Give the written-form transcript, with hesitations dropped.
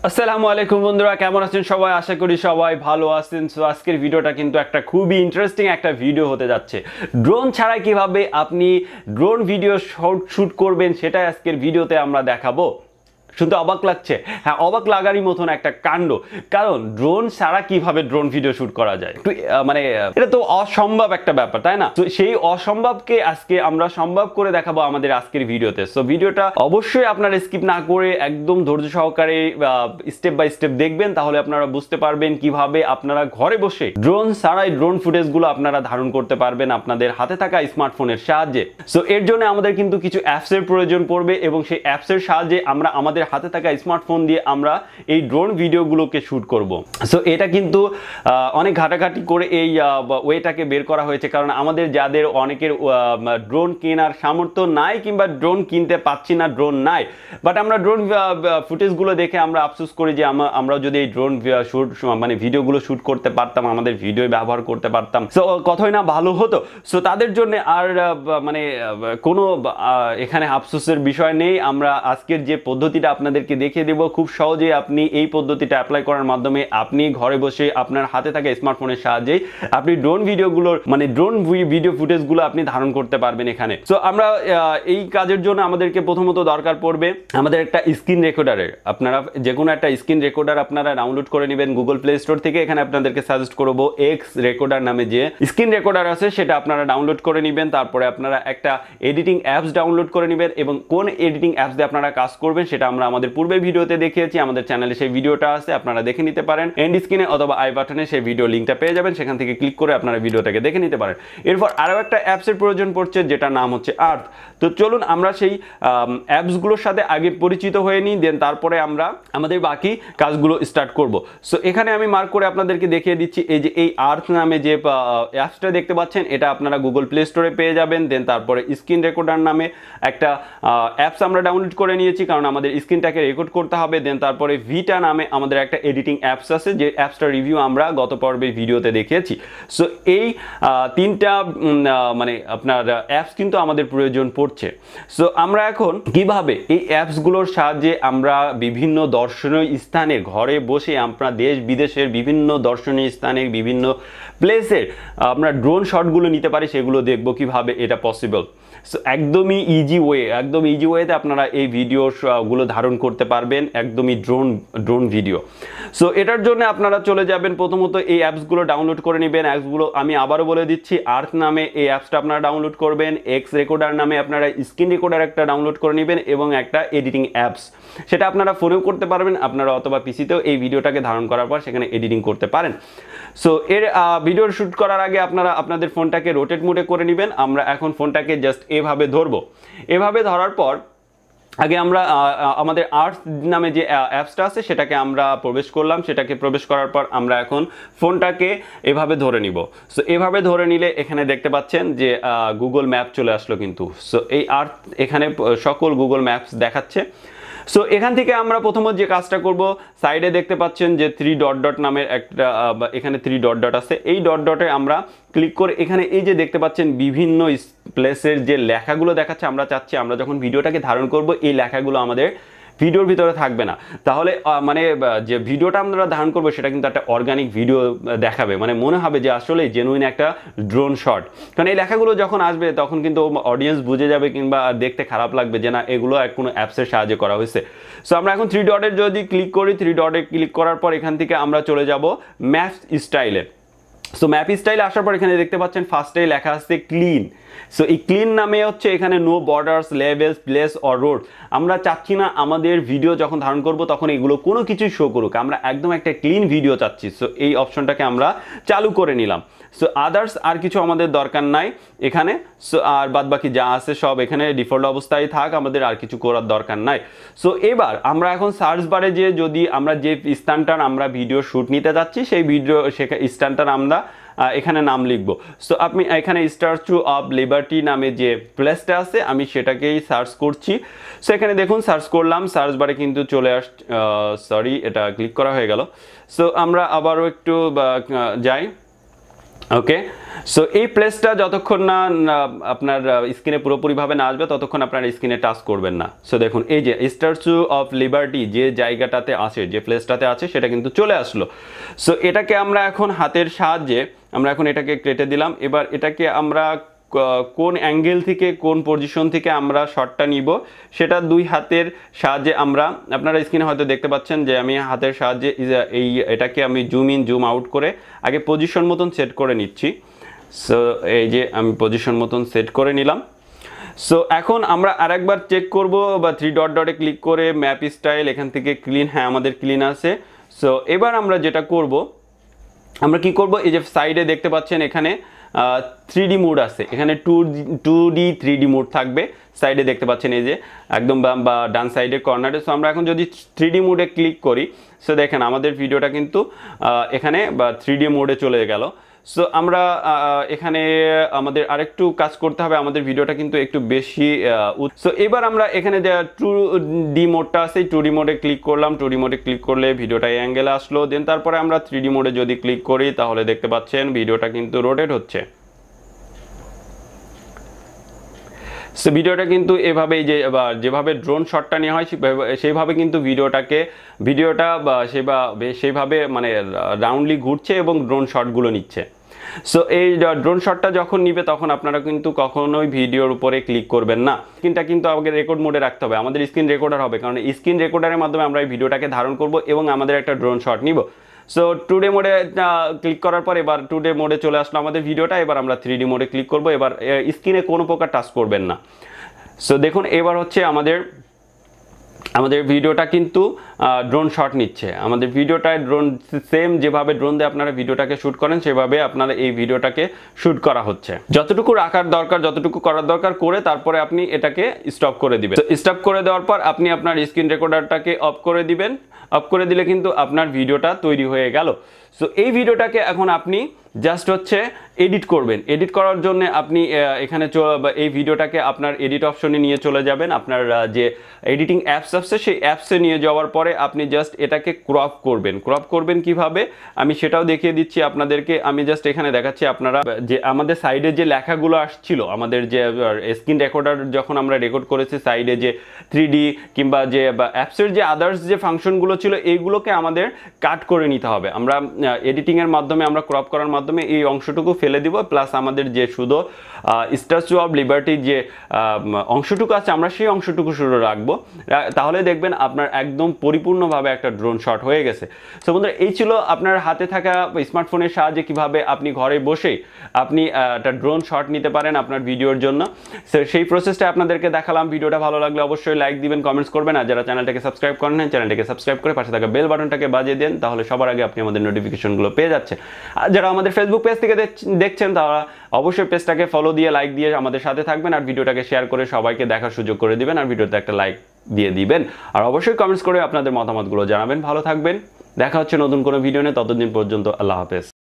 আসসালামু আলাইকুম বন্ধুরা, কেমন আছেন সবাই? আশা করি সবাই ভালো আছেন। সো আজকের ভিডিওটা কিন্তু একটা খুবই ইন্টারেস্টিং একটা ভিডিও হতে যাচ্ছে। ড্রোন ছাড়া কিভাবে আপনি ড্রোন ভিডিও শুট করবেন সেটাই আজকের ভিডিওতে আমরা দেখাবো। শুনতে অবাক লাগছে? হ্যাঁ, অবাক লাগারই মতন একটা কাণ্ড। কারণ ড্রোন ছাড়া কিভাবে ড্রোন ভিডিও শুট করা যায়, মানে এটা তো অসম্ভব একটা ব্যাপার, তাই না? তো সেই অসম্ভবকে আজকে আমরা সম্ভব করে দেখাবো আমাদের আজকের ভিডিওতে। সো ভিডিওটা অবশ্যই আপনারা স্কিপ না করে একদম ধৈর্য সহকারে স্টেপ বাই স্টেপ দেখবেন, তাহলে আপনারা বুঝতে পারবেন কিভাবে আপনারা ঘরে বসে ড্রোন ছাড়াই ড্রোন ফুটেজগুলো আপনারা ধারণ করতে পারবেন আপনাদের হাতে থাকা স্মার্টফোনের সাহায্যে। সো এর জন্য আমাদের কিন্তু কিছু অ্যাপসের প্রয়োজন পড়বে এবং সেই অ্যাপসের সাহায্যে আমরা আমাদের হাতে থাকা স্মার্টফোন দিয়ে আমরা এই ড্রোন ভিডিওগুলোকে শুট করব। সো এটা কিন্তু অনেক ঘাটাঘাটি করে এই ওয়েটাকে বের করা হয়েছে, কারণ আমাদের যাদের অনেকের ড্রোন কেনার সামর্থ্য নাই কিংবা ড্রোন কিনতে পাচ্ছি না, ড্রোন নাই, বাট আমরা ড্রোন ফুটেজগুলো দেখে আমরা আফসোস করি যে আমরা যদি এই ড্রোন শুট মানে ভিডিওগুলো শুট করতে পারতাম, আমাদের ভিডিও ব্যবহার করতে পারতাম, সো কতই না ভালো হতো। সো তাদের জন্য আর মানে কোনো এখানে আফসোসের বিষয় নেই। আমরা আজকের যে পদ্ধতিটা আপনাদেরকে দেখিয়ে দেব, খুব সহজে আপনি এই পদ্ধতিটা অ্যাপ্লাই করার মাধ্যমে আপনি ঘরে বসে আপনার হাতে থাকা স্মার্টফোনের সাহায্যে আপনি ড্রোন ভিডিওগুলোর মানে ড্রোন ভিডিও ফুটেজগুলো আপনি ধারণ করতে পারবেন এখানে। সো আমরা এই কাজের জন্য আমাদেরকে প্রথমত দরকার পড়বে আমাদের একটা স্ক্রিন রেকর্ডারের। আপনারা যে কোনো একটা স্ক্রিন রেকর্ডার আপনারা ডাউনলোড করে নেবেন গুগল প্লে স্টোর থেকে। এখানে আপনাদেরকে সাজেস্ট করব এক্স রেকর্ডার নামে যে স্ক্রিন রেকর্ডার আছে, সেটা আপনারা ডাউনলোড করে নেবেন। তারপরে আপনারা একটা এডিটিং অ্যাপস ডাউনলোড করে নেবেন এবং কোন এডিটিং অ্যাপস দিয়ে আপনারা কাজ করবেন সেটা আমরা আমাদের পূর্বের ভিডিওতে দেখিয়েছি। আমাদের চ্যানেলে সেই ভিডিওটা আছে, আপনারা দেখে নিতে পারেন। এন্ড স্ক্রিনে অথবা আই বাটনে সেই ভিডিও লিঙ্কটা পেয়ে যাবেন, সেখান থেকে ক্লিক করে আপনারা ভিডিওটাকে দেখে নিতে পারেন। এরপর আরও একটা অ্যাপসের প্রয়োজন পড়ছে, যেটার নাম হচ্ছে আর্থ। তো চলুন আমরা সেই অ্যাপসগুলোর সাথে আগে পরিচিত হয়ে নিই, দেন তারপরে আমরা আমাদের বাকি কাজগুলো স্টার্ট করব। সো এখানে আমি মার্ক করে আপনাদেরকে দেখিয়ে দিচ্ছি, এই যে এই আর্থ নামে যে অ্যাপসটা দেখতে পাচ্ছেন, এটা আপনারা গুগল প্লে স্টোরে পেয়ে যাবেন। দেন তারপরে স্ক্রিন রেকর্ডার নামে একটা অ্যাপস আমরা ডাউনলোড করে নিয়েছি, কারণ আমাদের স্ক্রিনটাকে রেকর্ড করতে হবে। দেন তারপরে ভিটা নামে আমাদের একটা এডিটিং অ্যাপস আছে, যে অ্যাপসটার রিভিউ আমরা গত পর্বের ভিডিওতে দেখিয়েছি। সো এই তিনটা মানে আপনার অ্যাপস কিন্তু আমাদের প্রয়োজন পড়ছে। সো আমরা এখন কিভাবে এই অ্যাপসগুলোর সাহায্যে আমরা বিভিন্ন দর্শনীয় স্থানে ঘরে বসে আমরা দেশ বিদেশের বিভিন্ন দর্শনীয় স্থানে বিভিন্ন প্লেসের আমরা ড্রোন শটগুলো নিতে পারি, সেগুলো দেখব কিভাবে এটা পসিবল। সো একদমই ইজি ওয়েতে আপনারা এই ভিডিওগুলো ধারণ করতে পারবেন, একদমই ড্রোন ভিডিও। সো এটার জন্য আপনারা চলে যাবেন, প্রথমত এই অ্যাপসগুলো ডাউনলোড করে নেবেন। অ্যাপসগুলো আমি আবারও বলে দিচ্ছি, আর্থ নামে এই অ্যাপসটা আপনারা ডাউনলোড করবেন, এক্স রেকর্ডার নামে আপনারা স্ক্রিন রেকর্ডার একটা ডাউনলোড করে নেবেন এবং একটা এডিটিং অ্যাপস, সেটা আপনারা ফোনেও করতে পারবেন, আপনারা অথবা পিসিতেও এই ভিডিওটাকে ধারণ করার পর সেখানে এডিটিং করতে পারেন। সো এর ভিডিও শুট করার আগে আপনারা আপনাদের ফোনটাকে রোটেট মোডে করে নেবেন। আমরা এখন ফোনটাকে জাস্ট এভাবে ধরবো। এভাবে ধরার পর আগে আমরা আমাদের আর্থ নামে যে অ্যাপসটা আছে সেটাকে আমরা প্রবেশ করলাম। সেটাকে প্রবেশ করার পর আমরা এখন ফোনটাকে এভাবে ধরে নিব। সো এভাবে ধরে নিলে এখানে দেখতে পাচ্ছেন যে গুগল ম্যাপ চলে আসলো কিন্তু। সো এই আর্থ এখানে সকল গুগল ম্যাপস দেখাচ্ছে। সো এখান থেকে আমরা প্রথমত যে কাজটা করব, সাইডে দেখতে পাচ্ছেন যে 3 ডট নামের একটা এখানে 3 ডট আছে। এই ডটে আমরা ক্লিক করে এখানে এই যে দেখতে পাচ্ছেন বিভিন্ন প্লেসের যে লেখাগুলো দেখাচ্ছে, আমরা চাচ্ছি আমরা যখন ভিডিওটাকে ধারণ করব এই লেখাগুলো আমাদের ভিডিওর ভিতরে থাকবে না, তাহলে মানে যে ভিডিওটা আমরা ধারণ করবো সেটা কিন্তু একটা অর্গানিক ভিডিও দেখাবে, মানে মনে হবে যে আসলে জেনুইন একটা ড্রোন শট। কারণ এই লেখাগুলো যখন আসবে তখন কিন্তু অডিয়েন্স বুঝে যাবে কিংবা দেখতে খারাপ লাগবে যে না এগুলো কোনো অ্যাপসের সাহায্যে করা হয়েছে। সো আমরা এখন 3 ডটের যদি ক্লিক করি, 3 ডটে ক্লিক করার পর এখান থেকে আমরা চলে যাব ম্যাপ স্টাইলে। সো ম্যাপ স্টাইলে আসার পর এখানে দেখতে পাচ্ছেন ফার্স্টেই লেখা আছে ক্লিন। সো এই ক্লিন নামে হচ্ছে এখানে no borders, levels, place or road. আমরা চাচ্ছি না আমাদের ভিডিও যখন ধারণ করব তখন এগুলো কোনো কিছুই শো করুক, আমরা একদম একটা ক্লিন ভিডিও চাচ্ছি। সো এই অপশনটাকে আমরা চালু করে নিলাম। সো আদার্স আর কিছু আমাদের দরকার নাই এখানে। সো আর বাদ বাকি যা আছে সব এখানে ডিফল্ট অবস্থায় থাক, আমাদের আর কিছু করার দরকার নাই। সো এবার আমরা এখন সার্চ বারে যে যদি আমরা যে স্থানটার আমরা ভিডিও শ্যুট নিতে যাচ্ছি সেই ভিডিও স্থানটার আমরা এখানে নাম লিখব। সো আপনি এখানে স্ট্যাচু অফ লিবার্টি নামে যে প্লেসটা আছে আমি সেটাকেই সার্চ করছি। সো এখানে দেখুন সার্চ করলাম, সার্চ বারে কিন্তু চলে সরি এটা ক্লিক করা হয়ে গেল। সো আমরা আবারও একটু যাই। ওকে, সো এই প্লেসটা যতক্ষণ না আপনার স্ক্রিনে পুরোপুরিভাবে না আসবে ততক্ষণ আপনার স্ক্রিনে টাচ করবেন না। সো দেখুন এই যে স্ট্যাচু অফ লিবার্টি যে জায়গাটাতে আছে, যে প্লেসটাতে আছে, সেটা কিন্তু চলে আসলো। সো এটাকে আমরা এখন হাতের সাহায্যে আমরা এখন এটাকে কেটে দিলাম। এবার এটাকে আমরা কোন অ্যাঙ্গেল থেকে, কোন পজিশন থেকে আমরা শটটা নিব সেটা দুই হাতের সাহায্যে আমরা, আপনারা স্ক্রিনে হয়তো দেখতে পাচ্ছেন যে আমি হাতের সাহায্যে এটাকে আমি জুম ইন জুম আউট করে আগে পজিশন মতন সেট করে নিচ্ছি। সো এই যে আমি পজিশন মতন সেট করে নিলাম। সো এখন আমরা আরেকবার চেক করব, বা 3 ডট ডটে ক্লিক করে ম্যাপ স্টাইল এখান থেকে ক্লিন, হ্যাঁ আমাদের ক্লিন আছে। সো এবার আমরা যেটা করব, আমরা কি করব, এই যে সাইডে দেখতে পাচ্ছেন এখানে 3D মোড আছে, এখানে 2D 3D মোড থাকবে। সাইডে দেখতে পাচ্ছেন এই যে একদম বা ডান সাইডের কর্নারে। সো আমরা এখন যদি 3D মোডে ক্লিক করি, সো দেখেন আমাদের ভিডিওটা কিন্তু এখানে বা 3D মোডে চলে গেল। সো আমরা এখানে আমাদের আরেকটু কাজ করতে হবে, আমাদের ভিডিওটা কিন্তু একটু বেশি। সো এবার আমরা এখানে যে 2D মোডটা আছে, 2D মোডে ক্লিক করলাম। 2D মোডে ক্লিক করলে ভিডিওটা এই অ্যাঙ্গেলে আসলো। দেন তারপরে আমরা 3D মোডে যদি ক্লিক করি তাহলে দেখতে পাচ্ছেন ভিডিওটা কিন্তু রোটেট হচ্ছে। সো ভিডিওটা কিন্তু এভাবেই যেভাবে ড্রোন শটটা নেওয়া হয় সেইভাবে কিন্তু ভিডিওটা সেইভাবে মানে রাউন্ডলি ঘুরছে এবং ড্রোন শটগুলো নিচ্ছে। সো এই ড্রোন শটটা যখন নিবে তখন আপনারা কিন্তু কখনোই ভিডিওর উপরে ক্লিক করবেন না। স্ক্রিনটা কিন্তু আমাকে রেকর্ড মোডে রাখতে হবে, আমাদের স্ক্রিন রেকর্ডার হবে, কারণ স্ক্রিন রেকর্ডারের মাধ্যমে আমরা এই ভিডিওটাকে ধারণ করব এবং আমাদের একটা ড্রোন শট নিব। সো 2D মোডে ক্লিক করার পর এবার 2D মোডে চলে আসলো আমাদের ভিডিওটা। এবার আমরা 3D মোডে ক্লিক করব। এবার স্ক্রিনে কোনো প্রকার টাচ করবেন না। সো দেখুন এবার হচ্ছে আমাদের ভিডিওটা কিন্তু ড্রোন শট নিচ্ছে। আমাদের ভিডিওটায় ড্রোন সেম যেভাবে ড্রোন দিয়ে আপনারা ভিডিওটাকে শ্যুট করেন সেভাবে আপনারা এই ভিডিওটাকে শ্যুট করা হচ্ছে। যতটুকু রাখার দরকার, যতটুকু করার দরকার করে তারপরে আপনি এটাকে স্টপ করে দিবেন। স্টপ করে দেওয়ার পর আপনি আপনার স্ক্রিন রেকর্ডারটাকে অফ করে দিবেন। অফ করে দিলে কিন্তু আপনার ভিডিওটা তৈরি হয়ে গেল। সো এই ভিডিওটাকে এখন আপনি জাস্ট হচ্ছে এডিট করবেন। এডিট করার জন্য আপনি এখানে এই ভিডিওটাকে আপনার এডিট অপশনে নিয়ে চলে যাবেন। আপনার যে এডিটিং অ্যাপস আছে সেই অ্যাপসে নিয়ে যাওয়ার পরে আপনি জাস্ট এটাকে ক্রপ করবেন। ক্রপ করবেন কিভাবে আমি সেটাও দেখিয়ে দিচ্ছি আপনাদেরকে। আমি জাস্ট এখানে দেখাচ্ছি, আপনারা যে আমাদের সাইডে যে লেখাগুলো আসছিল, আমাদের যে স্ক্রিন রেকর্ডার যখন আমরা রেকর্ড করেছি, সাইডে যে 3D কিংবা যে অ্যাপসের যে আদার্স যে ফাংশনগুলো ছিল এইগুলোকে আমাদের কাট করে নিতে হবে। আমরা এডিটিংয়ের মাধ্যমে, আমরা ক্রপ করার মাধ্যমে এই অংশটুকু ফেলে দিব, প্লাস আমাদের যে শুধু স্ট্যাচু অফ লিবার্টির যে অংশটুকু আছে আমরা সেই অংশটুকু শুরু রাখবো। তাহলে দেখবেন আপনার একদম পরিপূর্ণভাবে একটা ড্রোন শট হয়ে গেছে। সো বন্ধুরা, এই ছিল আপনার হাতে থাকা স্মার্টফোনের সাহায্যে কিভাবে আপনি ঘরে বসেই আপনি একটা ড্রোন শট নিতে পারেন আপনার ভিডিওর জন্য। সো সেই প্রসেসটা আপনাদেরকে দেখালাম। ভিডিওটা ভালো লাগলে অবশ্যই লাইক দিবেন, কমেন্টস করবেন। আর যারা চ্যানেলটাকে সাবস্ক্রাইব করেন না, চ্যানেলটাকে সাবস্ক্রাইব করে পাশে থাকা বেল বাটনটাকে বাজিয়ে দেন, তাহলে সবার আগে আপনি আমাদের নোটিফিকেশনগুলো পেয়ে যাচ্ছেন। আর যারা আমাদের ফেসবুক পেজ থেকে দেখছেন তারা অবশ্যই পেজটাকে ফলো দিয়ে, লাইক দিয়ে আমাদের সাথে থাকবেন। আর ভিডিওটাকে শেয়ার করে সবাইকে দেখার সুযোগ করে দিবেন। আর ভিডিওতে একটা লাইক দিয়ে দিবেন। আর অবশ্যই কমেন্টস করে আপনাদের মতামতগুলো জানাবেন। ভালো থাকবেন, দেখা হচ্ছে নতুন কোনো ভিডিও নিয়ে। ততদিন পর্যন্ত আল্লাহ হাফেজ।